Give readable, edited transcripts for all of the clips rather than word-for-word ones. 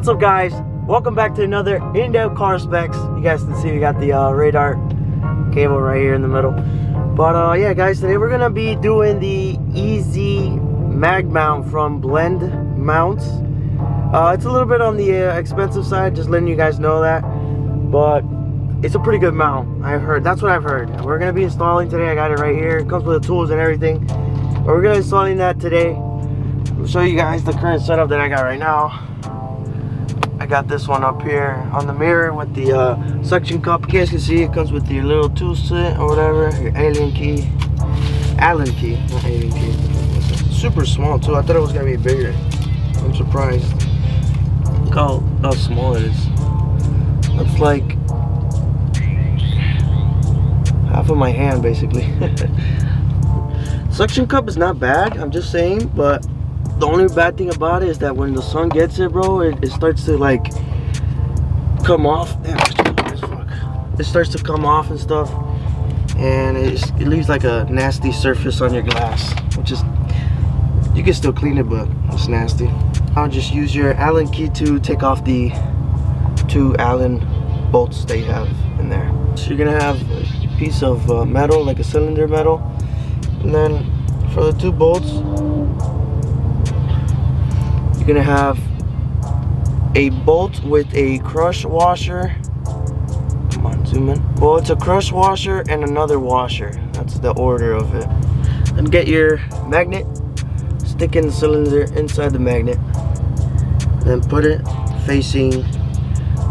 What's up, guys? Welcome back to another in-depth car specs. You guys can see we got the radar cable right here in the middle. But yeah, guys, today we're gonna be doing the easy mag mount from Blendmount. It's a little bit on the expensive side, just letting you guys know that, but it's a pretty good mount. I've heard. That's what I've heard. We're gonna be installing today. I got it right here. It comes with the tools and everything. But we're gonna be installing that today. I'll show you guys the current setup that I got right now. I got this one up here on the mirror with the suction cup. You guys can see it comes with your little tool set or whatever, your Allen key, not alien key. Super small too. I thought it was gonna be bigger. I'm surprised. Look how small it is. That's like half of my hand basically. Suction cup is not bad, I'm just saying, but the only bad thing about it is that when the sun gets it, bro, it starts to like come off. It starts to come off and stuff, and it leaves like a nasty surface on your glass, which is, you can still clean it, but it's nasty. I'll just use your Allen key to take off the 2 Allen bolts they have in there. So you're gonna have a piece of metal, like a cylinder metal, and then for the 2 bolts you're gonna have a bolt with a crush washer. Come on, zoom in. Well, it's a crush washer and another washer. That's the order of it. And get your magnet, stick in the cylinder inside the magnet, then put it facing,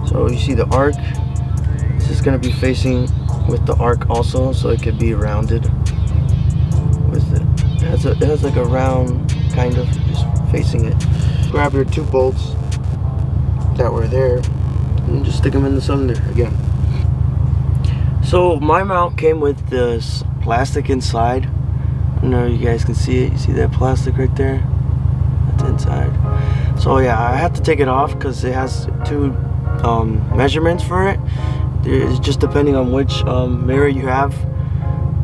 so you see the arc. This is gonna be facing with the arc also, so it could be rounded with it. It has like a round kind of, just facing it. Grab your 2 bolts that were there and just stick them in the cylinder again. So my mount came with this plastic inside. I don't know if you guys can see it. You see that plastic right there? That's inside. So yeah, I have to take it off because it has 2 measurements for it. It's just depending on which mirror you have.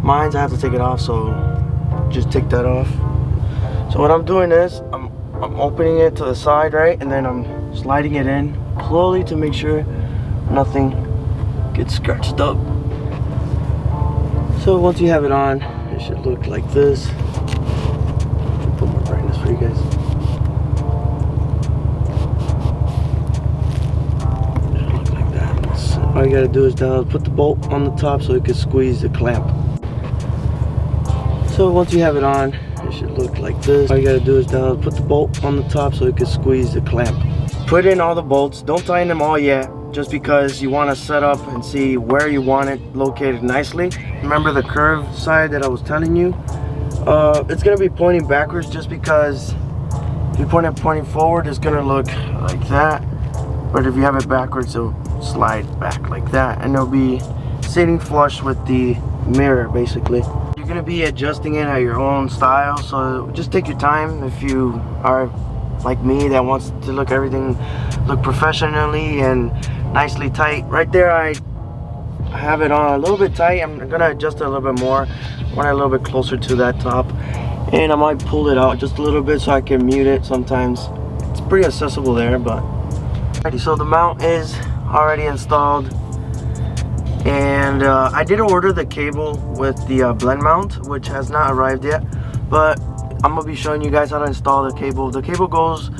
Mine's, I have to take it off, so just take that off. So what I'm doing is I'm opening it to the side, right, and then I'm sliding it in slowly to make sure nothing gets scratched up. So once you have it on, it should look like this. Put more brightness for you guys. It should look like that. So all you gotta do is put the bolt on the top so it can squeeze the clamp. So once you have it on, it should look like this. All you gotta do is put the bolt on the top so it can squeeze the clamp. Put in all the bolts. Don't tighten them all yet, just because you want to set up and see where you want it located nicely. Remember the curved side that I was telling you? It's gonna be pointing backwards, just because if you point it pointing forward, it's gonna look like that. But if you have it backwards, it'll slide back like that, and it'll be sitting flush with the mirror basically. You're gonna be adjusting it at your own style, so just take your time. If you are like me that wants to everything look professionally and nicely tight, right there I have it on a little bit tight. I'm gonna adjust it a little bit more, want it a little bit closer to that top, and I might pull it out just a little bit so I can mute it. Sometimes it's pretty accessible there. But alrighty, so the mount is already installed. And I did order the cable with the Blendmount, which has not arrived yet, but I'm gonna be showing you guys how to install the cable. The cable goes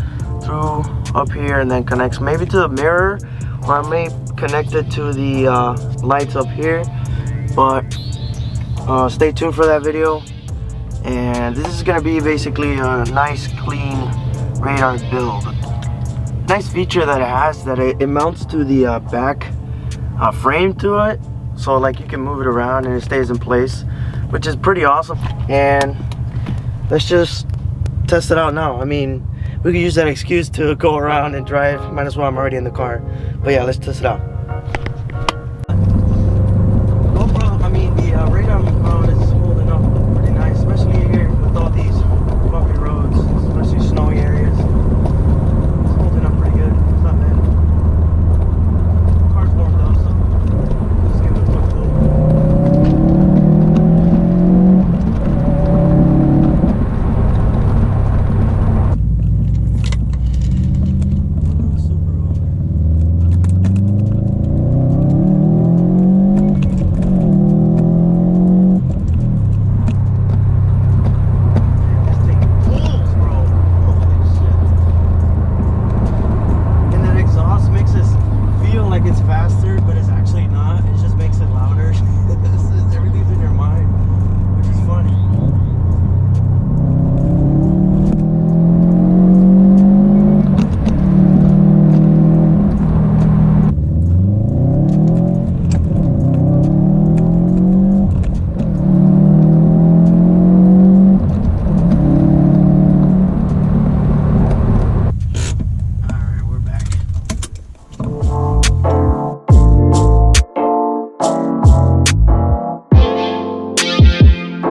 through up here and then connects maybe to the mirror, or I may connect it to the lights up here. But stay tuned for that video. And this is gonna be basically a nice clean radar build. Nice feature that it has, that it mounts to the back frame to it, so like you can move it around and it stays in place, which is pretty awesome. And let's just test it out now. I mean, we could use that excuse to go around and drive, might as well, I'm already in the car. But yeah, let's test it out.